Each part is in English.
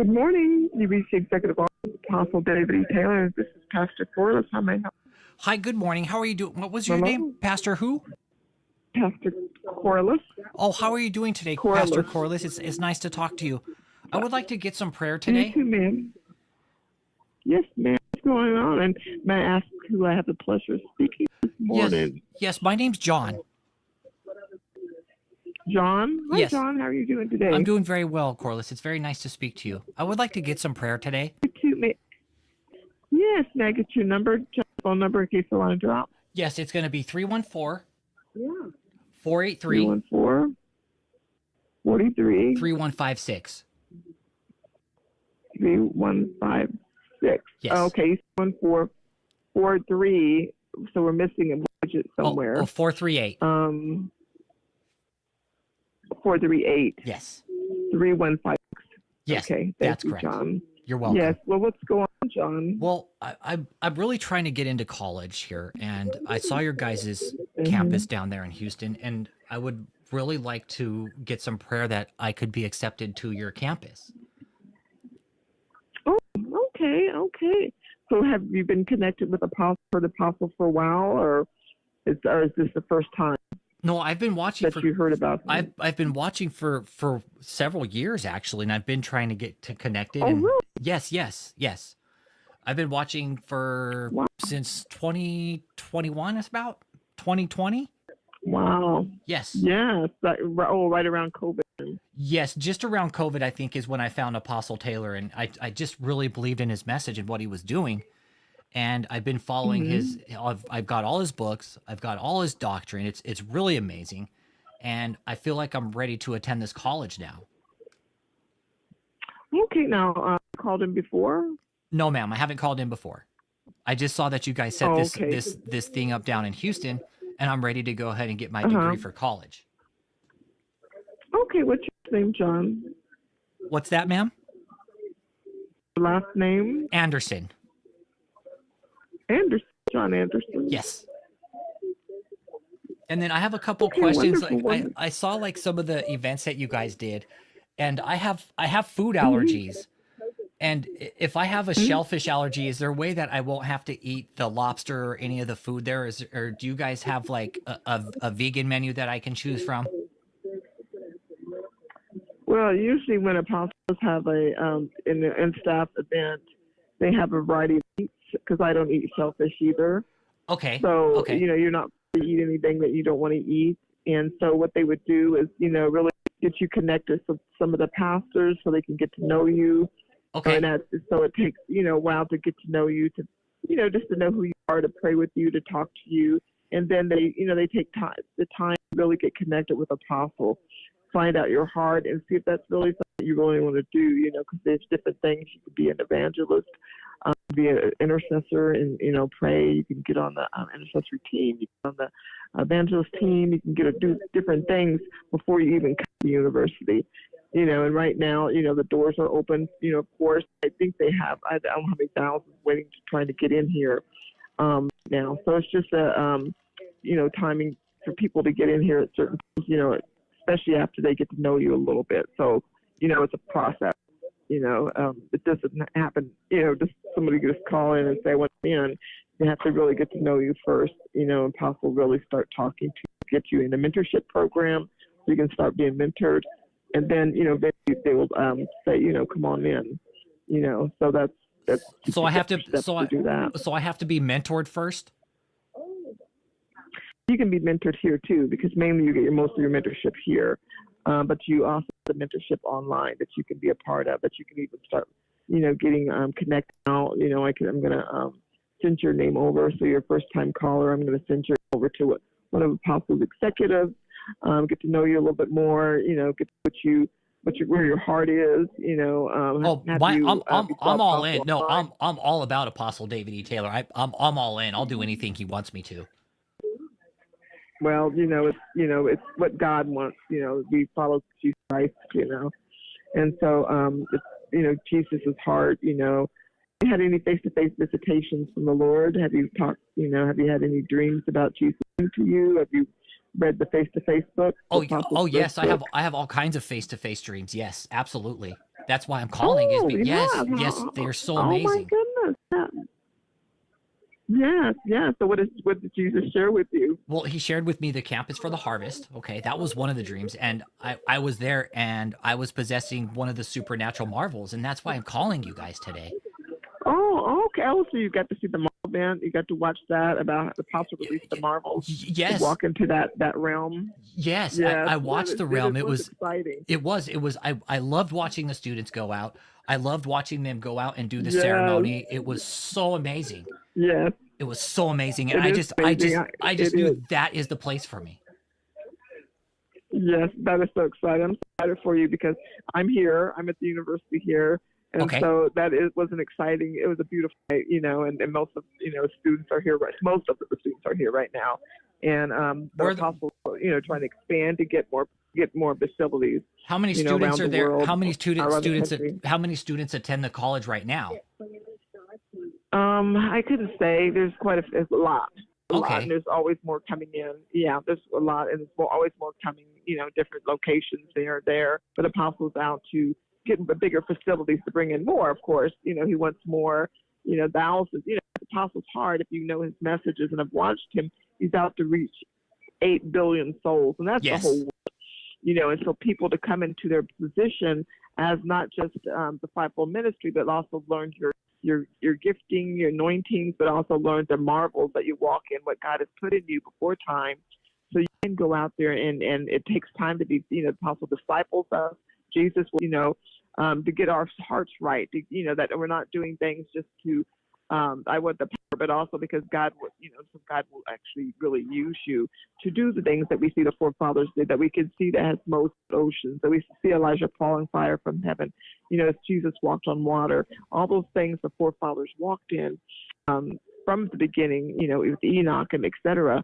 Good morning. You reached the Executive Office, Apostle David E. Taylor. This is Pastor Corliss. How may I help? Hi, good morning. How are you doing? What was your Hello? name? Pastor who? Pastor Corliss. Oh, how are you doing today, Corliss. Pastor Corliss? It's nice to talk to you. I would like to get some prayer You today. too, ma'am. Yes, ma'am. What's going on? And may I ask who I have the pleasure of speaking this morning? Yes, my name's John. John? Hi, Yes. John. How are you doing today? I'm doing very well, Corliss. It's very nice to speak to you. I would like to get some prayer today. You too, ma'am. Yes, may I get your number, phone number in case the line drops? Yes, it's going to be 314 Yeah. 483 314 43 3156. 3156. Yes. Okay, 1443. So we're missing a digit somewhere. Oh, 438. 438. Yes. 315. Yes, Okay, thank that's you, correct. John. You're welcome. Yes. Well, what's going on, John? Well, I'm really trying to get into college here, and I saw your guys' campus down there in Houston, and I would really like to get some prayer that I could be accepted to your campus. Oh, okay. So have you been connected with the Apostle for a while, or is this the first time No, I've been watching that you heard about him? I've been watching for several years actually, and I've been trying to get to connected. Oh, and really? Yes. I've been watching for since 2021. It's about 2020. Wow. Yes. Yes. Right around COVID. Yes, just around COVID, I think, is when I found Apostle Taylor, and I just really believed in his message and what he was doing. And I've been following I've got all his books, I've got all his doctrine. It's really amazing. And I feel like I'm ready to attend this college now. Okay, now called him before? No, ma'am, I haven't called in before. I just saw that you guys set this thing up down in Houston, and I'm ready to go ahead and get my degree for college. Okay, what's your name, John? What's that, ma'am? Last name? Anderson. Anderson. John Anderson. Yes. And then I have a couple questions. Wonderful. I saw like some of the events that you guys did, and I have food allergies. And if I have a shellfish allergy, is there a way that I won't have to eat the lobster or any of the food there? Or do you guys have like a vegan menu that I can choose from? Well, usually when apostles have in staff event, they have a variety of meats, because I don't eat shellfish either. Okay. So, okay. You're not to eat anything that you don't want to eat. And so what they would do is, really get you connected with some of the pastors so they can get to know you. Okay. And so it takes, a while to get to know you, to, just to know who you are, to pray with you, to talk to you. And then they take the time to really get connected with Apostle, find out your heart and see if that's really something you really want to do, because there's different things. You could be an evangelist, be an intercessor and, pray. You can get on the intercessory team. You can get on the evangelist team. You can do different things before you even come to university. And right now, the doors are open. Of course, I think they have, I don't know how many thousands waiting to trying to get in here now. So it's just timing for people to get in here at certain times, especially after they get to know you a little bit. So, it's a process. It doesn't happen, just somebody just call in and say, what's in. They have to really get to know you first, and Apostle really start talking to you, get you in a mentorship program so you can start being mentored. And then, they will say, come on in, so that's so I have to do that. So I have to be mentored first? You can be mentored here too, because mainly you get most of your mentorship here. But you also have the mentorship online that you can be a part of, that you can even start, getting connected out. I'm going to send your name over. So you're a first time caller. I'm going to send you over to one of Apostle's executives, get to know you a little bit more, get to where your heart is, I'm all in. No, I'm all about Apostle David E. Taylor. I'm all in. I'll do anything he wants me to. Well, it's what God wants. We follow Jesus Christ. And so it's Jesus' heart. Have you had any face-to-face visitations from the Lord? Have you talked? Have you had any dreams about Jesus to you? Have you read the face-to-face book? Oh yes, I have all kinds of face-to-face dreams. Yes, absolutely. That's why I'm calling is, Oh, yes, yeah. yes, they are so Oh my amazing. goodness. Yes, yes. So what did Jesus share with you? Well, he shared with me the campus for the harvest. Okay, that was one of the dreams. And I was there and I was possessing one of the supernatural marvels. And that's why I'm calling you guys today. Oh, okay. Oh, so you got to see the Marvel band. You got to watch that about the apostle released the Marvels. To Yes. walk into that realm. Yes, Yes. I watched the realm. It was exciting. I loved watching the students go out. I loved watching them go out and do the Yes. ceremony. It was so amazing. Yes. It was so amazing. And It is amazing. I It just is. knew that is the place for me. Yes, that is so exciting. I'm so excited for you because I'm here. I'm at the university here. And Okay. so was an exciting, it was a beautiful day, and most of, students are here, most of the students are here right now. And the apostles, trying to expand to get more facilities. How many students are there? World, how many students attend the college right now? I couldn't say. There's it's a lot. Okay. And there's always more coming in. Yeah, there's a lot, and there's always more coming. Different locations there. But apostles out to get bigger facilities to bring in more. Of course, he wants more. Thousands. The apostle's heart. If you know his messages and have watched him, he's out to reach 8 billion souls, and that's Yes. the whole world. And so people to come into their position as not just the fivefold ministry, but also learn your gifting, your anointings, but also learn the marvels that you walk in, what God has put in you before time. So you can go out there and it takes time to be, the apostle disciples of Jesus, to get our hearts right, that we're not doing things just to, I want the power, but also because God will, so God will actually really use you to do the things that we see the forefathers did, that we can see that has most oceans, that we see Elijah falling fire from heaven, as Jesus walked on water, all those things the forefathers walked in from the beginning, with Enoch and etc.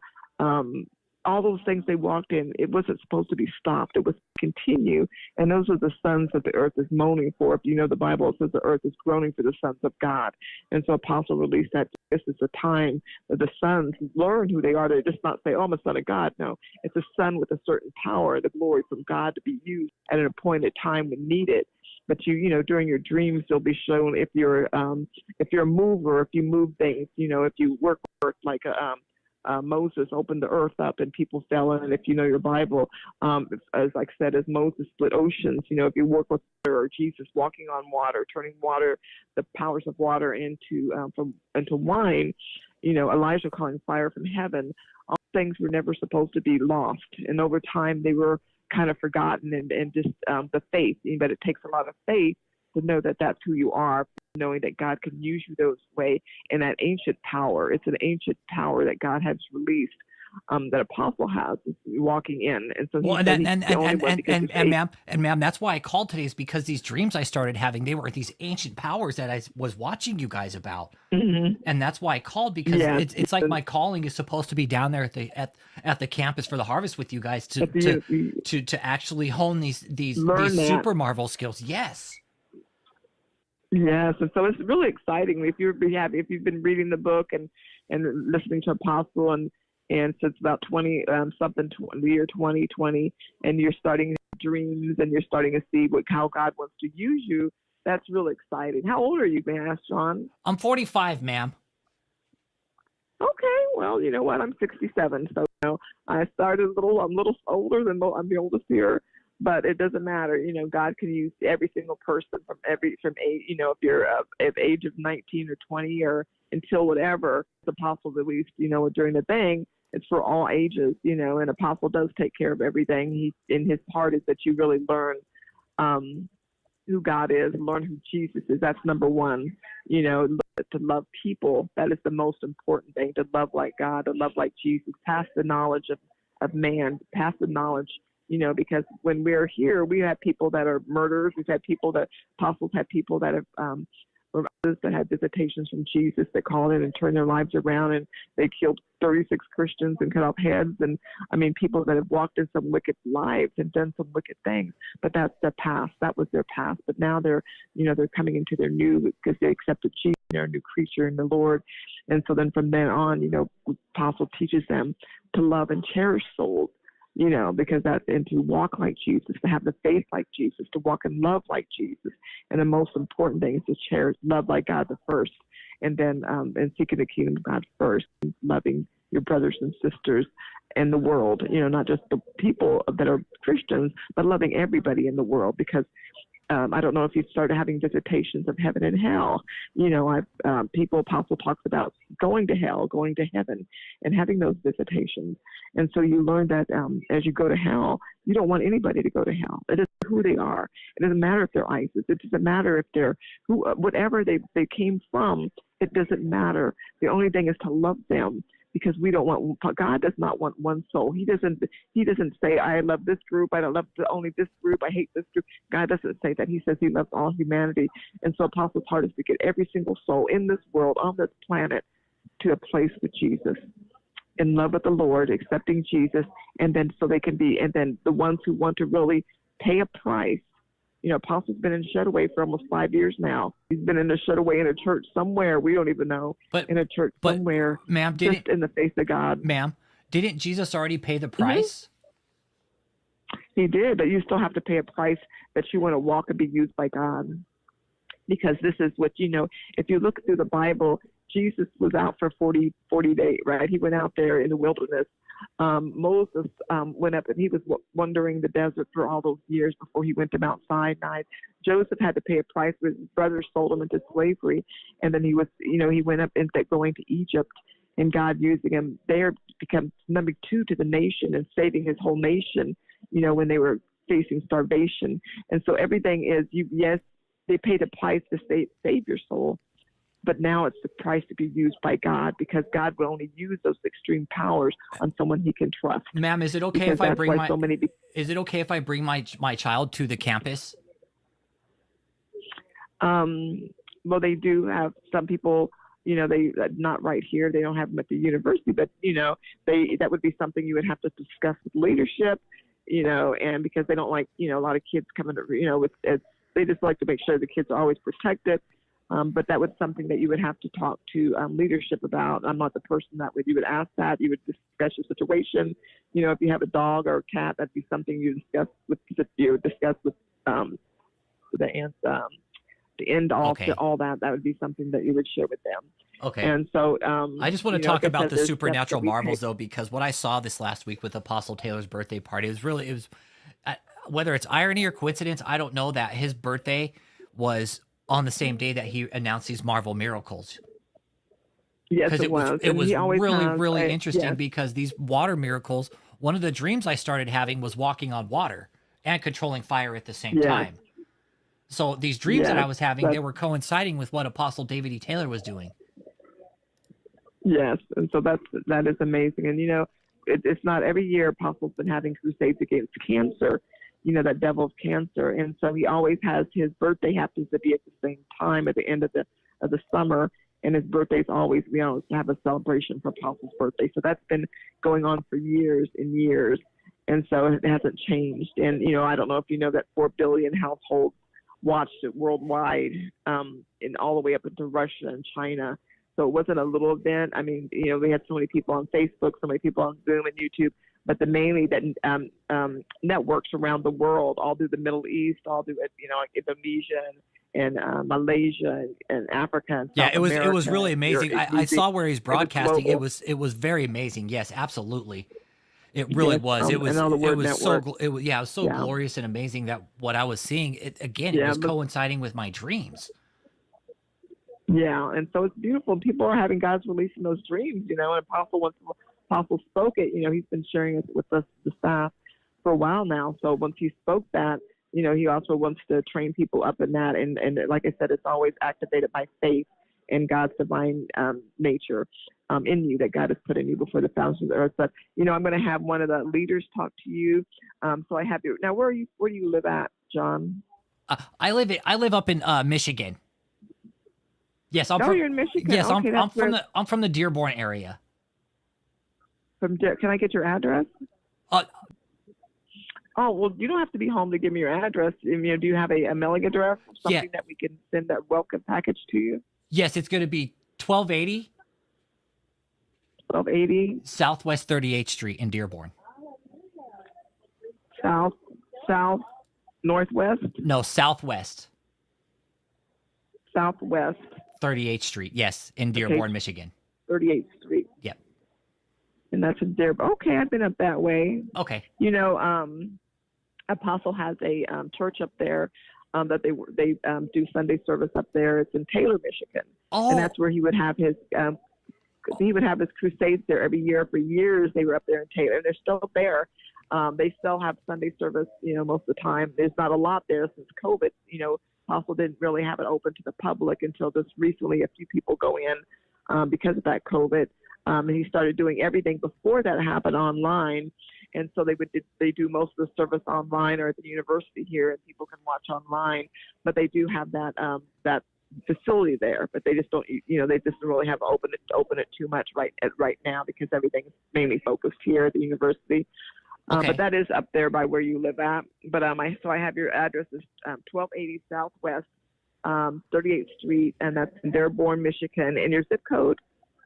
All those things they walked in, it wasn't supposed to be stopped. It was to continue. And those are the sons that the earth is moaning for. If you know the Bible, it says the earth is groaning for the sons of God. And so Apostle released that this is a time that the sons learn who they are. They just not say, oh, I'm a son of God. No, it's a son with a certain power, the glory from God to be used at an appointed time when needed. But during your dreams, you'll be shown if you're a mover, if you move things, if you work like Moses opened the earth up and people fell in. And if you know your Bible, as like said, as Moses split oceans, if you work with water, or Jesus walking on water, turning water, the powers of water into wine, Elijah calling fire from heaven, all things were never supposed to be lost. And over time, they were kind of forgotten and just the faith, but it takes a lot of faith to know that that's who you are, knowing that God can use you those way, and that ancient power. It's an ancient power that God has released, that apostle has walking in. And so ma'am, that's why I called today, is because these dreams I started having, they were these ancient powers that I was watching you guys about. Mm-hmm. And that's why I called, because it's like my calling is supposed to be down there at the campus for the harvest with you guys to actually hone these super marvel skills. Yes. Yes, and so it's really exciting. If you've been reading the book and listening to Apostle and since about the year 2020, and you're starting dreams and you're starting to see how God wants to use you, that's really exciting. How old are you, may I ask, John? I'm 45, ma'am. Okay, well, you know what? I'm 67, so I started I'm a little older I'm the oldest here. But it doesn't matter, God can use every single person from age, if you're of age of 19 or 20 or until whatever, the apostle released, during the thing, it's for all ages, and apostle does take care of everything. He, in his part is that you really learn who God is, learn who Jesus is. That's number one, to love people. That is the most important thing, to love like God, to love like Jesus, pass the knowledge of man, pass the knowledge, because when we're here, we have people that are murderers. Apostles have people that have, or others that had visitations from Jesus that called in and turned their lives around, and they killed 36 Christians and cut off heads. And people that have walked in some wicked lives and done some wicked things, but that's their past. That was their past. But now they're coming into their new, because they accepted Jesus, they're a new creature in the Lord. And so then from then on, Apostle teaches them to love and cherish souls. because that's, and to walk like Jesus, to have the faith like Jesus, to walk in love like Jesus. And the most important thing is to cherish love like God the first, and then and seeking the kingdom of God first, loving your brothers and sisters in the world, not just the people that are Christians, but loving everybody in the world, because I don't know if you've started having visitations of heaven and hell. Apostle talks about going to hell, going to heaven, and having those visitations. And so you learn that as you go to hell, you don't want anybody to go to hell. It doesn't matter who they are. It doesn't matter if they're ISIS. It doesn't matter if they're whatever they came from. It doesn't matter. The only thing is to love them, because God does not want one soul. He doesn't say, I love this group, I don't love only this group, I hate this group. God doesn't say that. He says he loves all humanity. And so Apostle's heart is to get every single soul in this world, on this planet, to a place with Jesus, in love with the Lord, accepting Jesus, and then so they can be, and then the ones who want to really pay a price. Apostle's been in Shutaway for almost 5 years now. He's been in a Shutaway in a church somewhere. We don't even know. In a church somewhere. Ma'am, just in the face of God. Ma'am, didn't Jesus already pay the price? He did, but you still have to pay a price that you want to walk and be used by God. Because this is what, if you look through the Bible, Jesus was out for 40 days, right? He went out there in the wilderness. Moses went up and he was wandering the desert for all those years before he went to Mount Sinai. Joseph had to pay a price. His brothers sold him into slavery. And then he went up and going to Egypt, and God using him there to become number 2 to the nation and saving his whole nation, when they were facing starvation. And so everything is, yes, they paid a price to save your soul. But now it's the price to be used by God, because God will only use those extreme powers on someone he can trust. Ma'am, is it okay if I bring my child to the campus? Well, they do have some people, they not right here. They don't have them at the university, but that would be something you would have to discuss with leadership, and because they don't like, a lot of kids coming to, they just like to make sure the kids are always protected. But that was something that you would have to talk to leadership about. I'm not the person you would ask that. You would discuss your situation. If you have a dog or a cat, that'd be something you discuss with the end all okay. to all that. That would be something that you would share with them. Okay. And so I just want to talk about the supernatural marvels, though, because what I saw this last week with Apostle Taylor's birthday party, it was whether it's irony or coincidence, I don't know, that his birthday was on the same day that he announced these Marvel miracles. Yes, it was. It was really interesting, because these water miracles, one of the dreams I started having was walking on water and controlling fire at the same time. So these dreams that I was having, they were coinciding with what Apostle David E. Taylor was doing. Yes, and so that is amazing. And, it's not every year Apostle's been having crusades against cancer, that devil of cancer. And so he always has, his birthday happens to be at the same time at the end of the summer. And his birthday's always, we always have a celebration for Apostle's birthday. So that's been going on for years and years. And so it hasn't changed. And, I don't know if you know that 4 billion households watched it worldwide, and all the way up into Russia and China. So it wasn't a little event. I mean, we had so many people on Facebook, so many people on Zoom and YouTube, but mainly that networks around the world, all through the Middle East, all through like Indonesia and Malaysia and Africa. And South America. It was really amazing. I saw where he's broadcasting. It was very amazing. Yes, absolutely. It really was. It was so glorious and amazing that what I was seeing, it was coinciding with my dreams. Yeah, and so it's beautiful. People are having God's releasing those dreams, and Apostle spoke it, he's been sharing it with us, the staff, for a while now. So once he spoke that, he also wants to train people up in that. And like I said, it's always activated by faith and God's divine nature in you, that God has put in you before the foundations of the earth. But, I'm going to have one of the leaders talk to you. So I have you. Now, where do you live at, John? I live up in Michigan. Yes, you're in Michigan. Yes, okay, I'm from the Dearborn area. Can I get your address? Well, you don't have to be home to give me your address. Do you have a mailing address or something that we can send that welcome package to you? Yes, it's going to be 1280 1280 Southwest 38th Street in Dearborn. south, south, northwest, No, Southwest, southwest. 38th Street. Yes, in Okay, Dearborn, Michigan. 38th Street. Yep. And that's in Dearborn. Okay, I've been up that way. Okay. You know, Apostle has a church up there that they do Sunday service up there. It's in Taylor, Michigan, and Oh, that's where he would have his crusades there every year. For years, they were up there in Taylor, and they're still there. They still have Sunday service, you know, most of the time. There's not a lot there since COVID. You know, Apostle didn't really have it open to the public until just recently. A few people go in because of that COVID. And he started doing everything before that happened online. And so they do most of the service online or at the university here, and people can watch online. But they do have that facility there, but they just don't, you know, they just don't really have open it too much right now because everything is mainly focused here at the university. okay. But that is up there by where you live at. But I have your address is 1280 Southwest 38th Street, and that's in Dearborn, Michigan. And your zip code?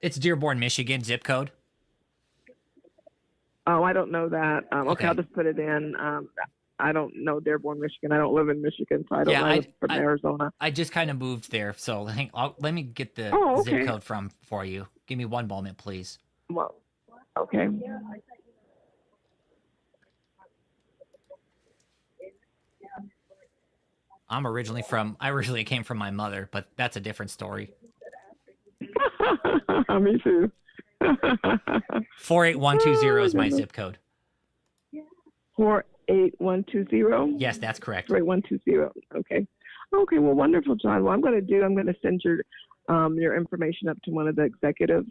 It's Dearborn, Michigan, zip code. Oh, I don't know that. Okay, Okay. I'll just put it in. I don't know Dearborn, Michigan. I don't live in Michigan, so I don't know. I live from Arizona. I just kind of moved there, so let me get the zip code for you. Give me one moment, please. Well, okay. I originally came from my mother, but that's a different story. Me too. 48120 is my zip code. 48120? Yes, that's correct. 48120. Okay. Okay, well, wonderful, John. What I'm going to send your information up to one of the executives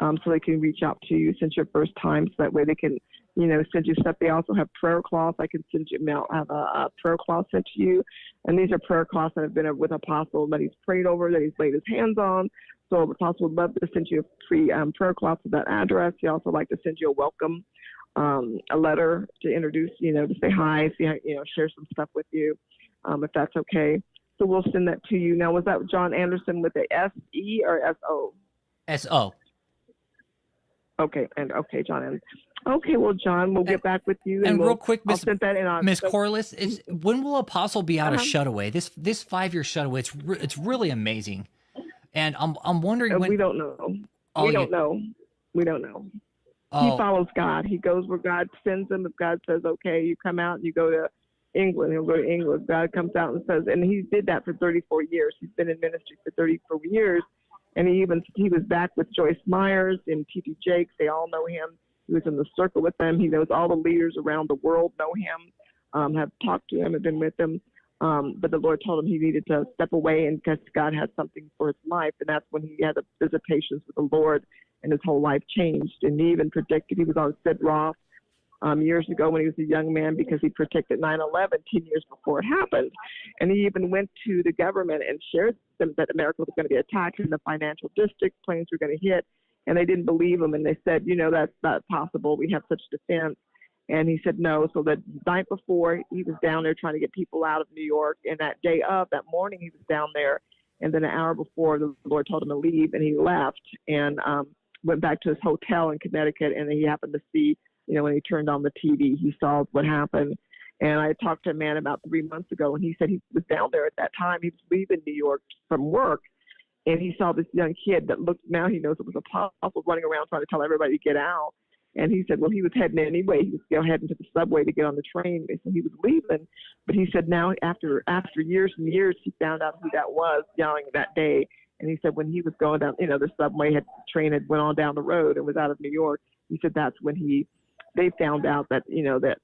so they can reach out to you since your first time, so that way they can, you know, send you stuff. They also have prayer cloths. I can send you have a prayer cloth sent to you. And these are prayer cloths that have been with Apostle that he's prayed over, that he's laid his hands on. So Apostle would love to send you a free prayer cloth to that address. He also like to send you a welcome, a letter to introduce, you know, to say hi, see how, you know, share some stuff with you, if that's okay. So we'll send that to you. Now, was that John Anderson with the S-E or S-O? S-O. Okay, and John Anderson. Okay, well, John, we'll get back with you. And real quick, I'll send that in on Miss Corliss, when will Apostle be out of Shutaway? This 5-year Shutaway, it's really amazing. And I'm wondering when... We don't know. Oh, we don't know. We don't know. Oh. He follows God. He goes where God sends him. If God says, okay, you come out and you go to England, he'll go to England. God comes out and says, and he did that for 34 years. He's been in ministry for 34 years. And he was back with Joyce Myers and T.D. Jakes. They all know him. He was in the circle with them. He knows all the leaders around the world know him, have talked to him, have been with him. But the Lord told him he needed to step away and because God had something for his life. And that's when he had a visitations with the Lord and his whole life changed. And he even predicted, he was on Sid Roth years ago when he was a young man because he predicted 9/11 10 years before it happened. And he even went to the government and shared them that America was going to be attacked in the financial district, planes were going to hit. And they didn't believe him. And they said, you know, that's not possible. We have such defense. And he said no. So the night before, he was down there trying to get people out of New York. And that morning, he was down there. And then an hour before, the Lord told him to leave, and he left and went back to his hotel in Connecticut. And he happened to see, you know, when he turned on the TV, he saw what happened. And I talked to a man about 3 months ago, and he said he was down there at that time. He was leaving New York from work. And he saw this young kid that looked, now he knows it was Apostle, running around trying to tell everybody to get out. And he said, well, he was heading anyway. He was still heading to the subway to get on the train. So he was leaving. But he said now after years and years, he found out who that was yelling that day. And he said when he was going down, you know, the train had went on down the road and was out of New York. He said that's when they found out that, you know, that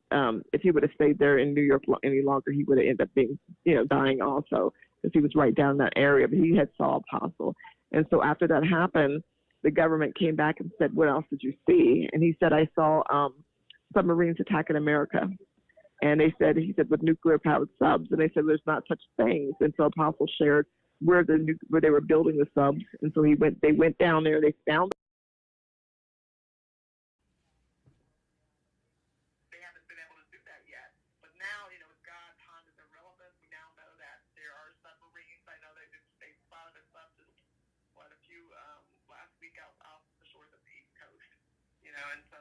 if he would have stayed there in New York any longer, he would have ended up being, you know, dying also, because he was right down in that area. But he had saw Apostle. And so after that happened, the government came back and said, what else did you see? And he said, I saw submarines attacking America. And he said, with nuclear powered subs. And they said, there's not such things. And so Apostle shared where they were building the subs. And so they went down there, they found they haven't been able to do that yet. But now, you know, with God, time is irrelevant. We now know that there are submarines. I know they spotted a sub just a few last week out off the shores of the East Coast, you know, and so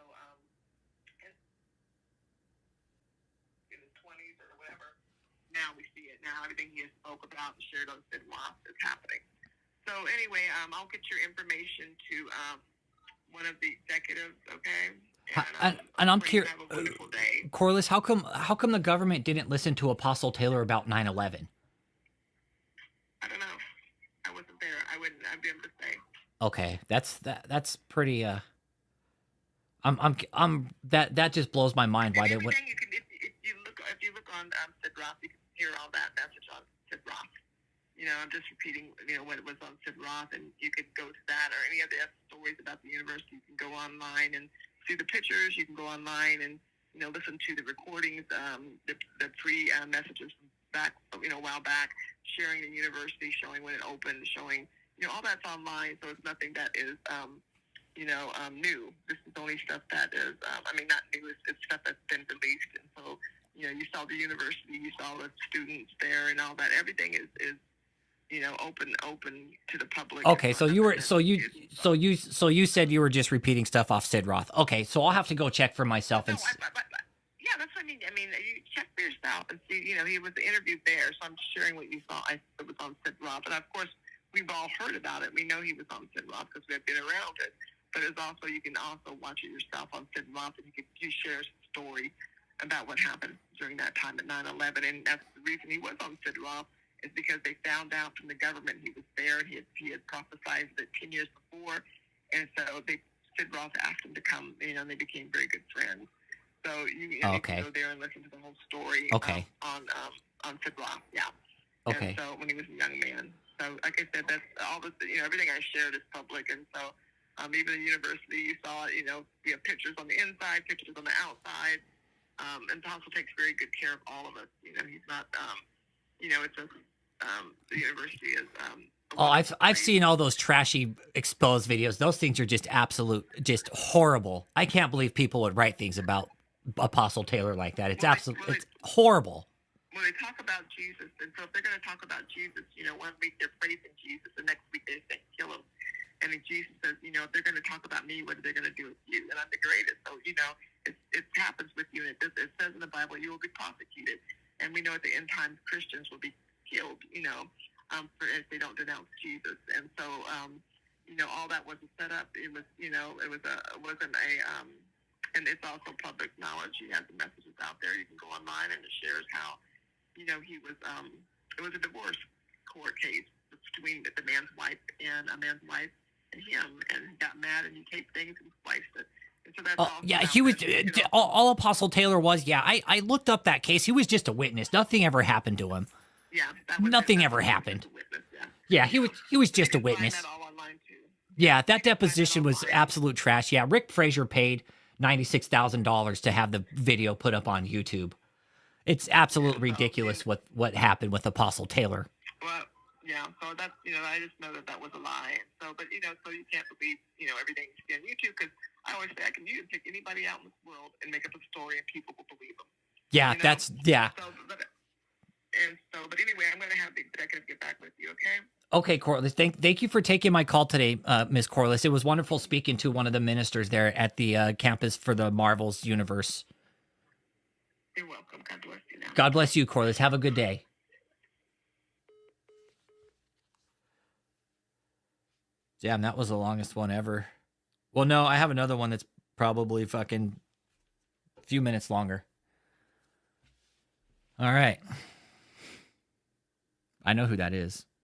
now. Everything he has spoke about and shared on Sid Roth is happening. So anyway, I'll get your information to one of the executives, okay? And I'm curious, have a wonderful day. Corliss, how come the government didn't listen to Apostle Taylor about 9/11? I don't know. I wasn't there. I'd be able to say. Okay, that's pretty. That just blows my mind. Why they would? If you look on Sid Roth, you can hear all that message on Sid Roth. I'm just repeating, what was on Sid Roth, and you could go to that or any other stories about the university. You can go online and see the pictures. You can go online and, listen to the recordings, the pre-messages from back, a while back, sharing the university, showing when it opened, showing, all that's online. So it's nothing that is, new. This is only stuff that is, not new. It's stuff that's been released. And so, you saw the university, you saw the students there and all that. Everything is open to the public. Okay, so you said you were just repeating stuff off Sid Roth. Okay, so I'll have to go check for myself. And yeah, that's what I mean. You check for yourself and see. He was interviewed there, so I'm sharing what you saw. It was on Sid Roth, and of course, we've all heard about it. We know he was on Sid Roth because we've been around it. But it's also, you can also watch it yourself on Sid Roth, and he shares a story about what happened during that time at 9/11, and that's the reason he was on Sid Roth. Is because they found out from the government he was there, and he had prophesied it 10 years before, and so Sid Roth asked him to come, and they became very good friends. So you can go there and listen to the whole story. On Sid Roth, yeah. Okay. And so when he was a young man, so like I said, that's all this. Everything I shared is public, and so even the university, you saw it. We have pictures on the inside, pictures on the outside, and the hospital takes very good care of all of us. He's not. It's the university is. I've seen all those trashy exposed videos. Those things are just just horrible. I can't believe people would write things about Apostle Taylor like that. It's it's horrible. When they talk about Jesus, and so if they're going to talk about Jesus, 1 week they're praising Jesus, the next week they say kill him. And then Jesus says, if they're going to talk about me, what are they going to do with you? And I'm the greatest. So, it happens with you. And it says in the Bible, you will be prosecuted. And we know at the end times, Christians will be killed, if they don't denounce Jesus. And so, all that wasn't set up. It was, and it's also public knowledge. He has the messages out there. You can go online and it shares how, he was, it was a divorce court case between the man's wife and a man's wife and him. And he got mad and he taped things and spliced it. So he was all Apostle Taylor was. Yeah, I looked up that case. He was just a witness. Nothing ever happened to him. Yeah, nothing ever happened. Witness, yeah, he was just a witness. That all online too. Yeah, that deposition was absolute trash. Yeah, Rick Frazier paid $96,000 to have the video put up on YouTube. It's absolutely ridiculous what happened with Apostle Taylor. Well, yeah, so that's, I just know that was a lie. So, but, so you can't believe, everything you see on YouTube, because I always say you can pick anybody out in this world and make up a story and people will believe them. Yeah, yeah. But anyway, I'm going to have the executive get back with you, okay? Okay, Corliss, thank you for taking my call today, Ms. Corliss. It was wonderful speaking to one of the ministers there at the campus for the Marvels universe. You're welcome. God bless you now. God bless you, Corliss. Have a good day. Damn, that was the longest one ever. Well, no, I have another one that's probably fucking a few minutes longer. All right. I know who that is.